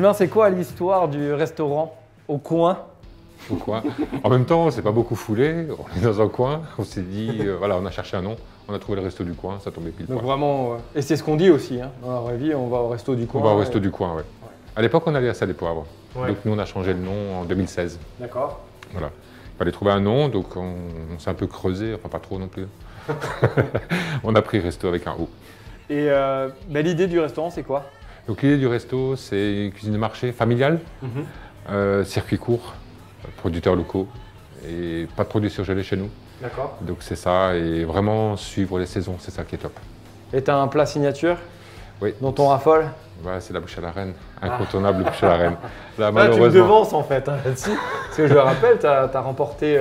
Sylvain, c'est quoi l'histoire du restaurant au coin? Au coin. En même temps, c'est pas beaucoup foulé. On est dans un coin. On s'est dit, voilà, on a cherché un nom. On a trouvé le resto du coin. Ça tombait pile poil. Donc vraiment, et c'est ce qu'on dit aussi, hein. Dans la vraie vie, on va au resto du coin. On va au resto du coin, ouais. À l'époque, on allait à Salles des Poivres. Ouais. Donc nous, on a changé le nom en 2016. D'accord. Voilà. Il fallait trouver un nom, donc on s'est un peu creusé, enfin pas trop non plus. On a pris resto avec un O. Et l'idée du restaurant, c'est quoi? Donc l'idée du resto, c'est une cuisine de marché familiale, circuit court, producteurs locaux et pas de produits surgelés chez nous. D'accord. Donc c'est ça, et vraiment suivre les saisons, c'est ça qui est top. Et tu as un plat signature Oui. dont on raffole? Ouais, c'est la bouche à la reine, incontournable bouche à la reine. Là, Là, tu me devances en fait, hein, là-dessus. Parce que je le rappelle, tu as remporté,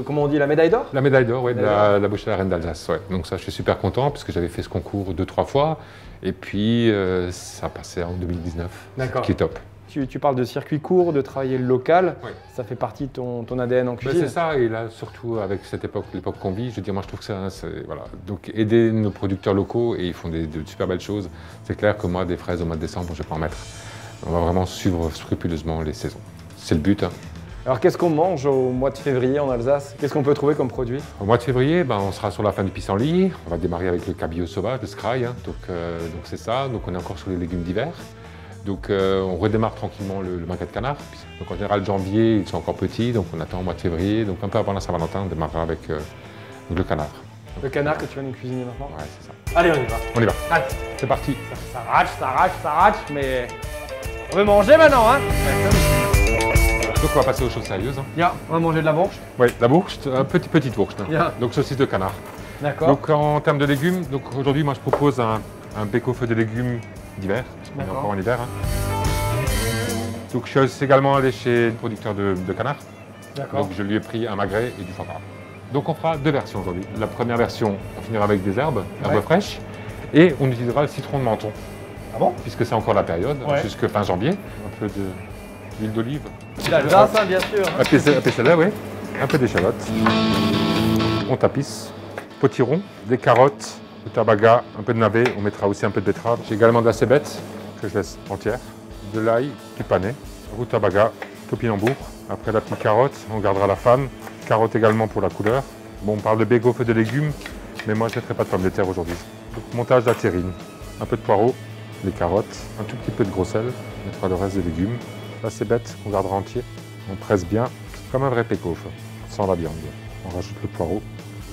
comment on dit, la médaille d'or? La médaille d'or, oui, de la bouche à la reine d'Alsace. Ouais. Donc ça, je suis super content, parce que j'avais fait ce concours 2-3 fois. Et puis, ça a passé en 2019, ce qui est top. Tu parles de circuit court, de travailler le local. Oui. Ça fait partie de ton ADN en cuisine. C'est ça, et là, surtout avec cette époque, l'époque qu'on vit, je veux dire, moi je trouve que voilà. Donc aider nos producteurs locaux, et ils font de super belles choses. C'est clair que moi, des fraises au mois de décembre, je ne vais pas en mettre. On va vraiment suivre scrupuleusement les saisons. C'est le but. Hein. Alors qu'est-ce qu'on mange au mois de février en Alsace? Qu'est-ce qu'on peut trouver comme produit? Au mois de février, on sera sur la fin du pissenlit. On va démarrer avec le cabillaud sauvage, le skrail. Hein. Donc c'est ça. Donc on est encore sur les légumes d'hiver. Donc on redémarre tranquillement le magret de canard. Donc en général, janvier, ils sont encore petits, donc on attend au mois de février. Donc un peu avant la Saint-Valentin, on démarrera avec le canard. Le canard que tu vas nous cuisiner maintenant? Ouais, c'est ça. Allez, on y va. On y va. Allez. C'est parti. Ça rage, mais on veut manger maintenant, hein? Donc on va passer aux choses sérieuses. Hein. Yeah, on va manger de la bourge. Oui, la bourge, petite bourge. Hein. Yeah. Donc saucisse de canard. D'accord. Donc en termes de légumes, donc aujourd'hui, moi je propose un bec au feu de légumes d'hiver. On est encore en hiver. Hein. Donc je suis également allé chez le producteur de canard. D'accord. Donc je lui ai pris un magret et du foie gras. Donc on fera deux versions aujourd'hui. La première version, on finira avec des herbes fraîches, et on utilisera le citron de Menton. Ah bon? Puisque c'est encore la période, jusque fin janvier. Un peu d'huile d'olive. L'Alsace, hein, bien sûr. Un peu celle-là, oui. Un peu d'échalote. On tapisse. Potiron, des carottes, du tabaga, un peu de navet. On mettra aussi un peu de betterave. J'ai également de la cébette, que je laisse entière. De l'ail, du panais, rutabaga, topinambour. Après la petite carotte, on gardera la fan. Carotte également pour la couleur. Bon, on parle de bec au feu de légumes, mais moi je ne mettrai pas de pommes de terre aujourd'hui. Donc, montage de la terrine, un peu de poireau, les carottes, un tout petit peu de gros sel. On mettra le reste des légumes. La cébette qu'on gardera entier. On presse bien, comme un vrai pécof, sans la viande. On rajoute le poireau.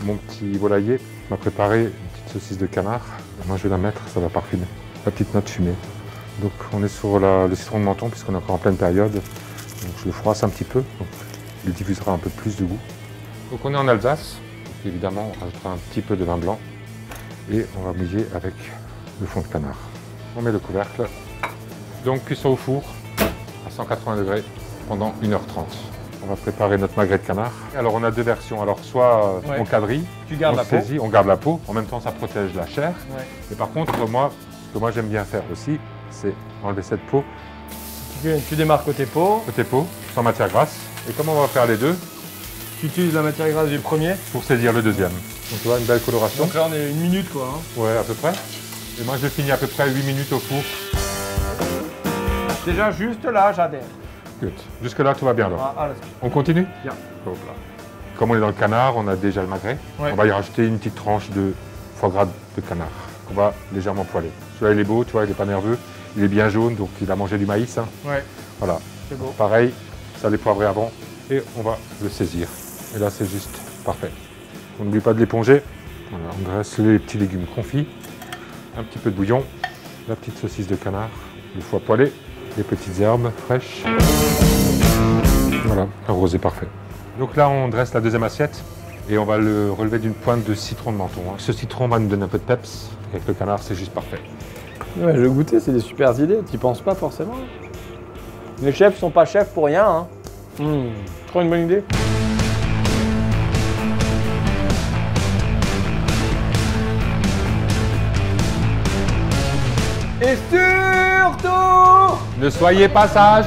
Mon petit volailler m'a préparé une petite saucisse de canard. Moi je vais la mettre, ça va parfumer. La petite note fumée. Donc on est sur le citron de Menton puisqu'on est encore en pleine période. Donc je le froisse un petit peu, donc il diffusera un peu plus de goût. Donc on est en Alsace, donc évidemment on rajoutera un petit peu de vin blanc et on va mouiller avec le fond de canard. On met le couvercle. Donc cuisson au four à 180 degrés pendant 1h30. On va préparer notre magret de canard. Alors on a deux versions, alors soit on quadrille, on saisit, on garde la peau, en même temps ça protège la chair. Mais par contre moi, ce que moi j'aime bien faire aussi, c'est enlever cette peau. Tu démarres côté peau. Côté peau, sans matière grasse. Et comment on va faire les deux? Tu utilises la matière grasse du premier pour saisir le deuxième. Donc tu vois, une belle coloration. Donc là on est 1 minute quoi. Hein. Ouais, à peu près. Et moi je finis à peu près 8 minutes au four. Déjà juste là, j'adhère. Good. Jusque là tout va bien alors. On continue? Bien. Comme on est dans le canard, on a déjà le magret. On va y rajouter une petite tranche de foie gras de canard qu'on va légèrement poêler. Celui-là il est beau, tu vois, il n'est pas nerveux. Il est bien jaune, donc il a mangé du maïs. Hein. Ouais. Voilà. C'est beau. Pareil, ça les poivré avant. Et on va le saisir. Et là c'est juste parfait. On n'oublie pas de l'éponger. Voilà, on dresse les petits légumes confits. Un petit peu de bouillon. La petite saucisse de canard. Le foie poêlé. Les petites herbes fraîches. Voilà, un rosé parfait. Donc là, on dresse la deuxième assiette et on va le relever d'une pointe de citron de Menton. Ce citron va nous donner un peu de peps. Avec le canard, c'est juste parfait. Ouais, je vais goûter, c'est des super idées. Tu penses pas forcément. Les chefs sont pas chefs pour rien. Hein. Trop une bonne idée. Et surtout, ne soyez pas sages.